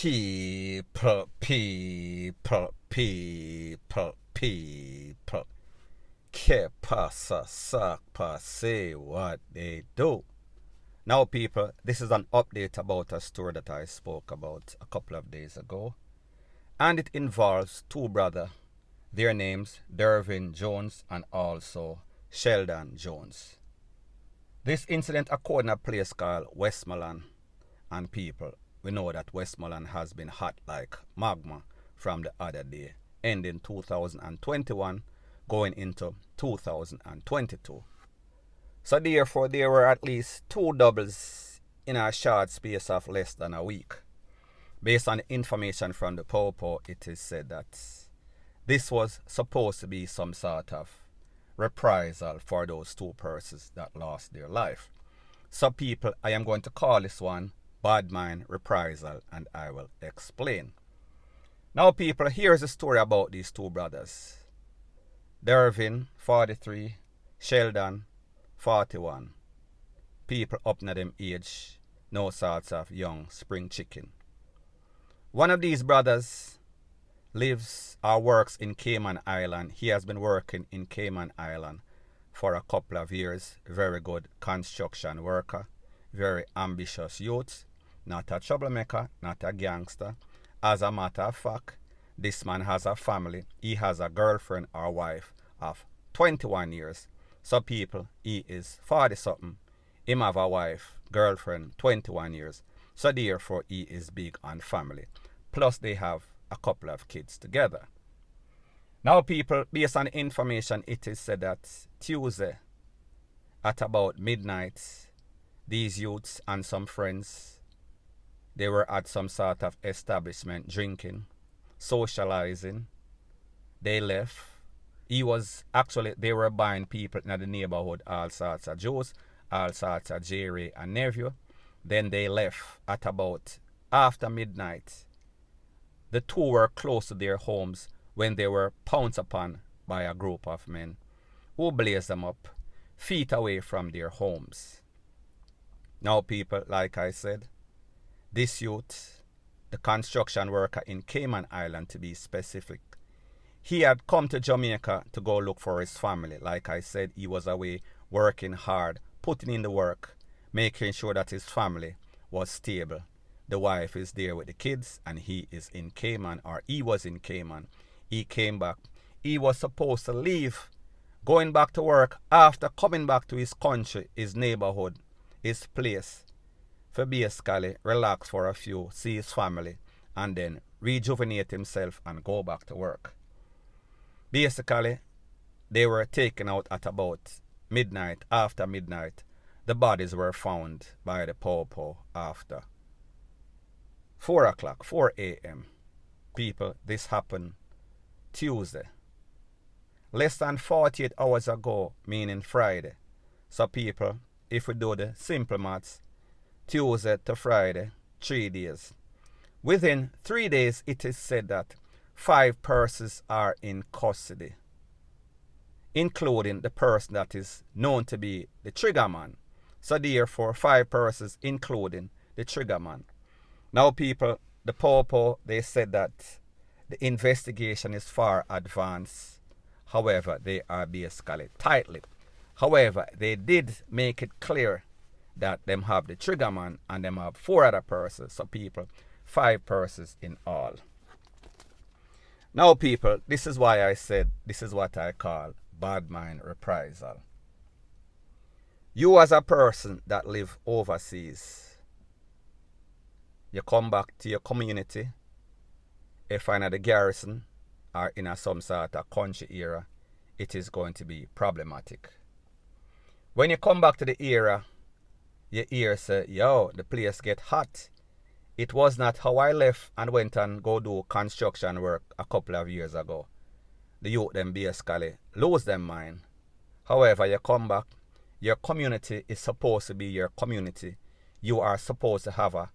People. Que pasa, sakpa, say what they do. Now, people, this is an update about a story that I spoke about a couple of days ago. And it involves two brothers. Their names, Dervin Jones and also Sheldon Jones. This incident occurred in a place called Westmoreland. And people, we know that Westmoreland has been hot like magma from the other day, ending 2021, going into 2022. So therefore, there were at least two doubles in a short space of less than a week. Based on the information from the Popo, it is said that this was supposed to be some sort of reprisal for those two persons that lost their life. So people, I am going to call this one Bad-Mine-R3PR, and I will explain. Now people, here's a story about these two brothers. Dervin, 43, Sheldon, 41. People up to them age, no sorts of young spring chicken. One of these brothers lives or works in Cayman Island. He has been working in Cayman Island for a couple of years. Very good construction worker, very ambitious youth, not a troublemaker, not a gangster. As a matter of fact, this man has a family. He has a girlfriend or wife of 21 years. So people, he is 40 something. Him have a wife, girlfriend, 21 years. So therefore, he is big on family. Plus they have a couple of kids together. Now people, based on information, it is said that Tuesday at about midnight, these youths and some friends, they were at some sort of establishment drinking, socializing. They left. They were buying people in the neighborhood all sorts of juice, all sorts of jerry and nephew. Then they left at about after midnight. The two were close to their homes when they were pounced upon by a group of men who blazed them up, feet away from their homes. Now people, like I said, this youth, the construction worker in Cayman Island to be specific, he had come to Jamaica to go look for his family. Like I said, he was away working hard, putting in the work, making sure that his family was stable. The wife is there with the kids and he is in Cayman, or he was in Cayman. He came back. He was supposed to leave, going back to work after coming back to his country, his neighborhood, his place, for basically relax for a few, see his family, and then rejuvenate himself and go back to work. Basically, they were taken out at about midnight. After midnight, the bodies were found by the Popo after 4 o'clock, 4 a.m. People, this happened Tuesday. Less than 48 hours ago, meaning Friday. So people, if we do the simple maths, Tuesday to Friday, 3 days. Within 3 days, it is said that 5 persons are in custody, including the person that is known to be the triggerman. So therefore, 5 persons including the triggerman. Now people, the Popo, they said that the investigation is far advanced. However, they are basically tight-lipped. However, they did make it clear that them have the triggerman and them have 4 other persons. So people, 5 persons in all. Now people, this is why I said this is what I call Bad-Mine-R3PR. You as a person that live overseas, you come back to your community, if you're in the garrison or in some sort of country area, it is going to be problematic. When you come back to the area, you hear say, yo, the place get hot. It was not how I left and went and go do construction work a couple of years ago. The youth them basically lose their mind. However, you come back, your community is supposed to be your community. You are supposed to have a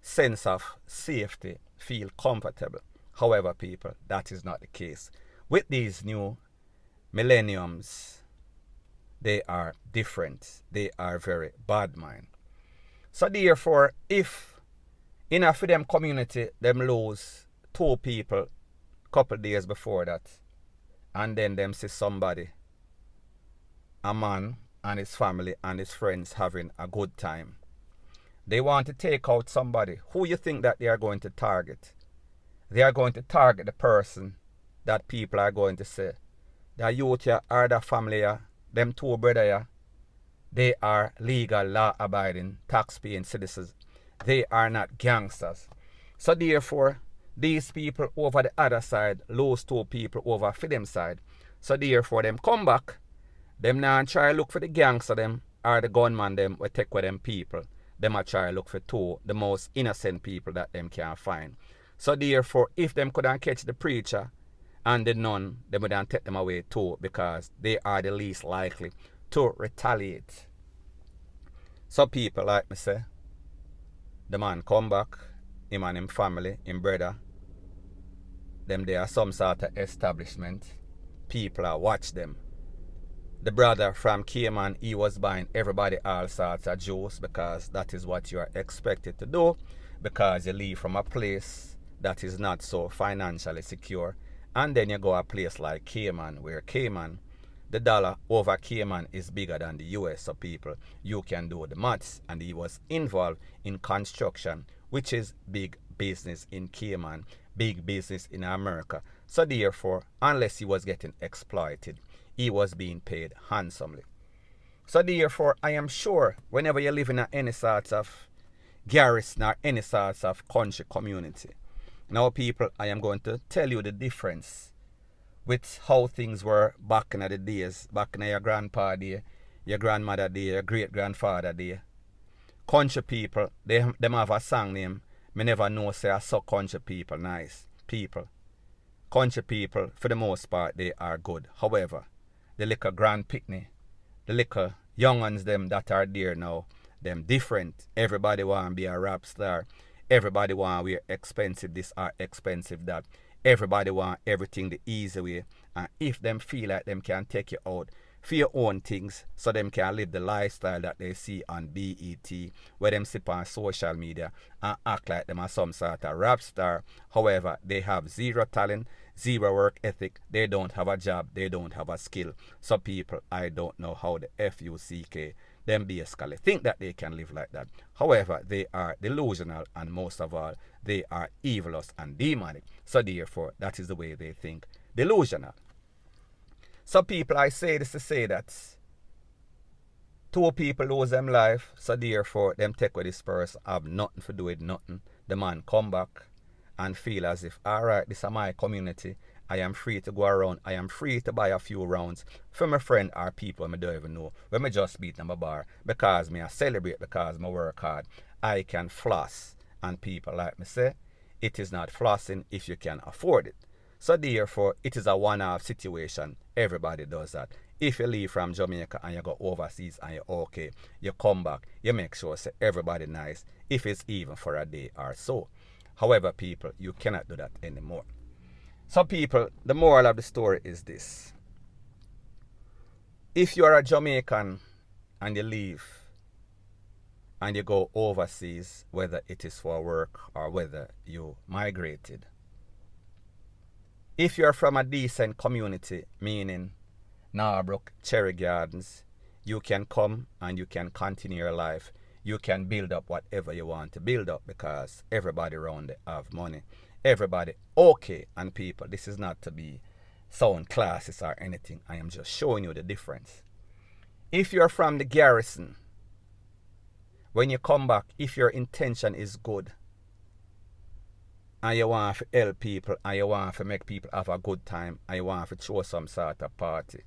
sense of safety, feel comfortable. However, people, that is not the case. With these new millenniums, they are different. They are very bad mind. So therefore, if In a for them community, them lose 2 people couple days before that. And then them see somebody, a man and his family and his friends having a good time. They want to take out somebody. Who you think that they are going to target? They are going to target the person that people are going to say, the youth here or the family here, them 2 brothers here, they are legal, law-abiding, tax-paying citizens. They are not gangsters. So therefore, these people over the other side lose 2 people over for them side. So therefore, them come back. Them now try look for the gangster them or the gunman them will take with them people. Them a try look for 2, the most innocent people that them can find. So therefore, if them couldn't catch the preacher and the nun, they would then take them away too, because they are the least likely to retaliate. So people like me say, the man come back, him and him family, him brother, them there are some sort of establishment. People are watch them. The brother from Cayman, he was buying everybody all sorts of juice, because that is what you are expected to do, because you leave from a place that is not so financially secure, and then you go a place like Cayman, where Cayman, the dollar over Cayman is bigger than the US. So people, you can do the maths. And he was involved in construction, which is big business in Cayman, big business in America. So therefore, unless he was getting exploited, he was being paid handsomely. So therefore, I am sure whenever you live in any sort of garrison or any sort of country community, now people, I am going to tell you the difference with how things were back in the days, back in your grandpa day, your grandmother day, your great-grandfather day. Country people, them have a song name, me never know say I saw country people nice. People. Country people, for the most part, they are good. However, the little grand picnic, the little young ones them that are there now, them different. Everybody want to be a rap star. Everybody want to wear expensive this or expensive that. Everybody want everything the easy way. And if them feel like them can take you out for your own things, so them can live the lifestyle that they see on BET, where them sip on social media and act like them are some sort of rap star. However, they have zero talent, zero work ethic, they don't have a job, they don't have a skill. So people, I don't know how the FUCK, them basically think that they can live like that. However, they are delusional, and most of all, they are evilous and demonic. So therefore, that is the way they think. Delusional. So people, I say this to say that 2 people lose them life, so therefore them take with this person have nothing to do with nothing. The man come back and feel as if, alright, this is my community. I am free to go around. I am free to buy a few rounds for my friend or people I don't even know. When I just beat them a bar, because me I celebrate, because I work hard, I can floss. And people like me say, it is not flossing if you can afford it. So therefore, it is a one-off situation. Everybody does that. If you leave from Jamaica and you go overseas and you're okay, you come back, you make sure say everybody nice, if it's even for a day or so. However, people, you cannot do that anymore. So people, the moral of the story is this. If you are a Jamaican and you leave and you go overseas, whether it is for work or whether you migrated, if you're from a decent community, meaning Narbrook, Cherry Gardens, you can come and you can continue your life. You can build up whatever you want to build up, because everybody around there have money. Everybody okay. And people, this is not to be sound classes or anything. I am just showing you the difference. If you're from the garrison, when you come back, if your intention is good and you want to help people and you want to make people have a good time and you want to throw some sort of party,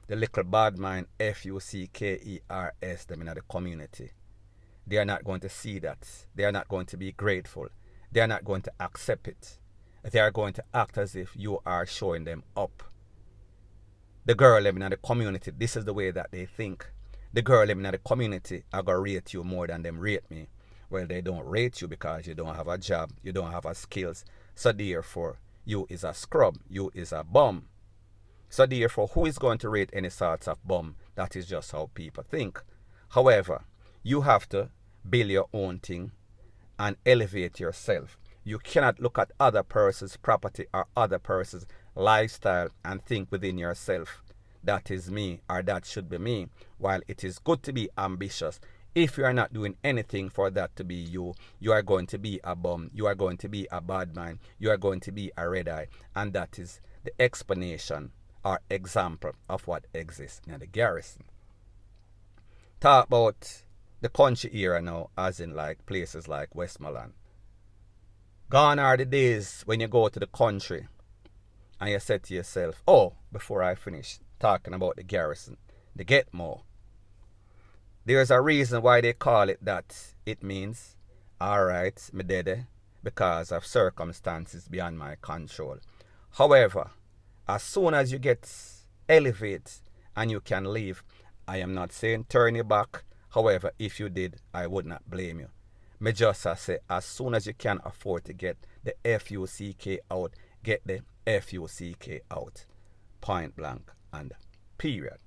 the little bad mind FUCKERS them in the community, they are not going to see that. They are not going to be grateful. They are not going to accept it. They are going to act as if you are showing them up. The girl living in the community, this is the way that they think. The girl living in the community are going to rate you more than them rate me. Well, they don't rate you because you don't have a job, you don't have a skills. So therefore, you is a scrub, you is a bum. So therefore, who is going to rate any sorts of bum? That is just how people think. However, you have to build your own thing, and elevate yourself. You cannot look at other person's property or other person's lifestyle and think within yourself, that is me or that should be me. While it is good to be ambitious, if you are not doing anything for that to be you, you are going to be a bum, you are going to be a bad man, you are going to be a red eye. And that is the explanation or example of what exists in the garrison. Talk about the country era now, as in like places like Westmoreland. Gone are the days when you go to the country and you say to yourself, oh, before I finish talking about the garrison, the get more. There's a reason why they call it that. It means, alright, me dead, because of circumstances beyond my control. However, as soon as you get elevated and you can leave, I am not saying turn your back. However, if you did, I would not blame you. Me just say, as soon as you can afford to get the FUCK out, get the FUCK out. Point blank and period.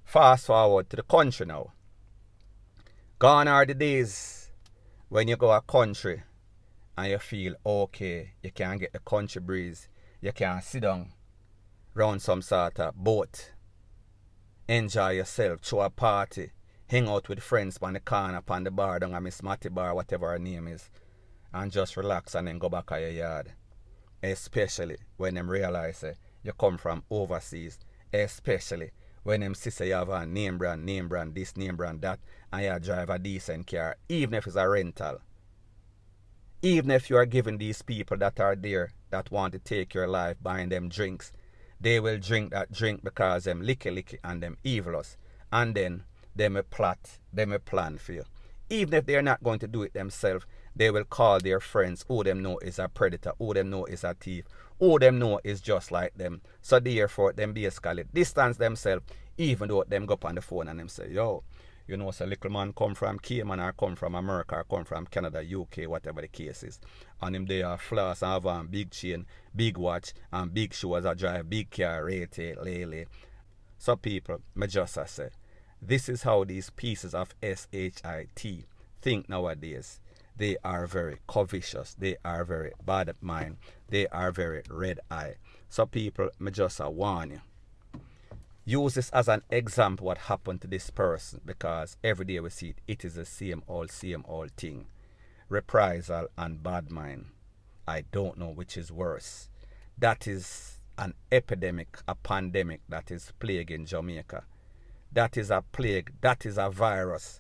Fast forward to the country now. Gone are the days when you go a country and you feel okay, you can get the country breeze, you can sit down round some sort of boat, enjoy yourself, throw a party, hang out with friends on the corner, on the bar, down at Miss Matty bar, whatever her name is, and just relax and then go back to your yard. Especially when them realize you come from overseas, especially when them see you have a name brand, this, name brand, that, and you drive a decent car, even if it's a rental. Even if you are giving these people that are there that want to take your life, buying them drinks, they will drink that drink because them licky and them evilous. And then they may plot, they may plan for you. Even if they are not going to do it themselves, they will call their friends who them know is a predator, who them know is a thief, who them know is just like them. So therefore, them basically distance themselves, even though them go up on the phone and them say, yo, you know, so little man come from Cayman or come from America or come from Canada, UK, whatever the case is. And him they are floss and have a big chain, big watch, and big shoes, I drive big car, rate, lele. So people, me just say, this is how these pieces of SHIT think nowadays. They are very covetous. They are very bad at mind. They are very red eye. So people, me just warn you. Use this as an example what happened to this person, because every day we see it, it is the same old thing. Reprisal and Bad-Mine. I don't know which is worse. That is an epidemic, a pandemic that is plaguing Jamaica. That is a plague, that is a virus.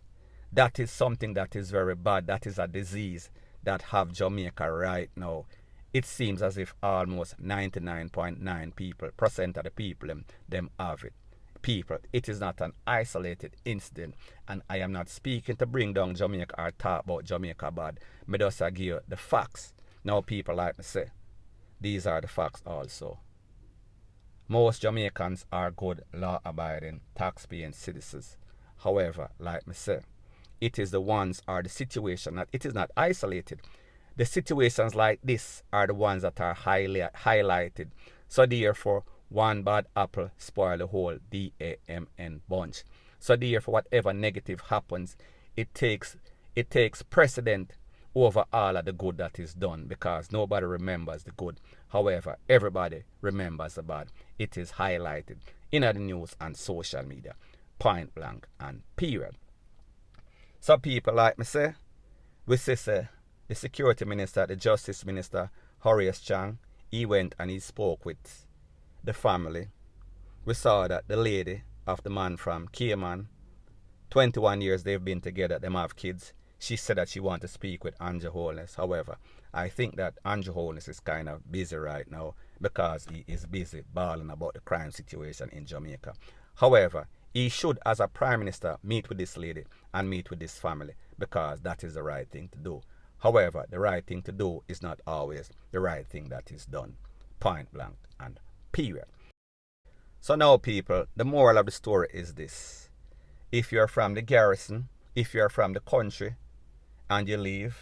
That is something that is very bad. That is a disease that have Jamaica right now. It seems as if almost 99.9% of the people them have it. People, it is not an isolated incident, and I am not speaking to bring down Jamaica or talk about Jamaica bad. Me just give you the facts. Now people like me say, these are the facts also. Most Jamaicans are good, law-abiding, tax-paying citizens. However, like me say, it is the ones or the situation that it is not isolated. The situations like this are the ones that are highlighted. So therefore, one bad apple spoil the whole DAMN bunch. So therefore, whatever negative happens, it takes precedent over all of the good that is done, because nobody remembers the good. However, everybody remembers the bad. It is highlighted in the news and social media. Point blank and period. So people like me say, we say the security minister, the justice minister, Horace Chang, he went and he spoke with the family. We saw that the lady of the man from Cayman, 21 years they've been together, them have kids. She said that she wanted to speak with Andrew Holness. However, I think that Andrew Holness is kind of busy right now because he is busy bawling about the crime situation in Jamaica. However, he should, as a prime minister, meet with this lady and meet with this family, because that is the right thing to do. However, the right thing to do is not always the right thing that is done. Point blank and period. So now people, the moral of the story is this. If you're from the garrison, if you're from the country and you leave,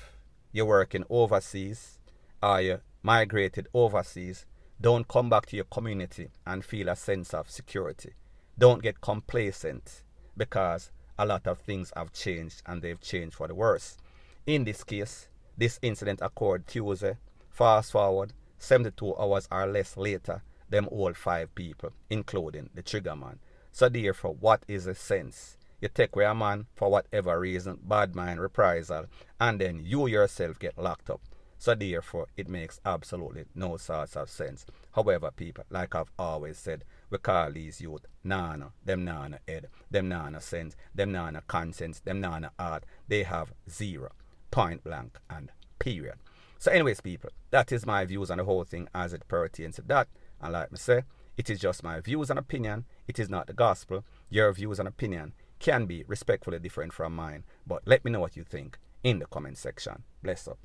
you're working overseas or you migrated overseas, don't come back to your community and feel a sense of security. Don't get complacent, because a lot of things have changed and they've changed for the worse. In this case, This incident occurred Tuesday. Fast forward 72 hours or less later, them all 5 people, including the triggerman. So therefore, what is the sense? You take away a man for whatever reason, bad mind, reprisal, and then you yourself get locked up. So therefore, it makes absolutely no sorts of sense. However, people, like I've always said, we call these youth nana. Them nana head, them nana sense, them nana conscience, them nana heart. They have zero. Point blank and period. So anyways, people, that is my views on the whole thing as it pertains to that. And like me say, it is just my views and opinion. It is not the gospel. Your views and opinion can be respectfully different from mine. But let me know what you think in the comment section. Bless up.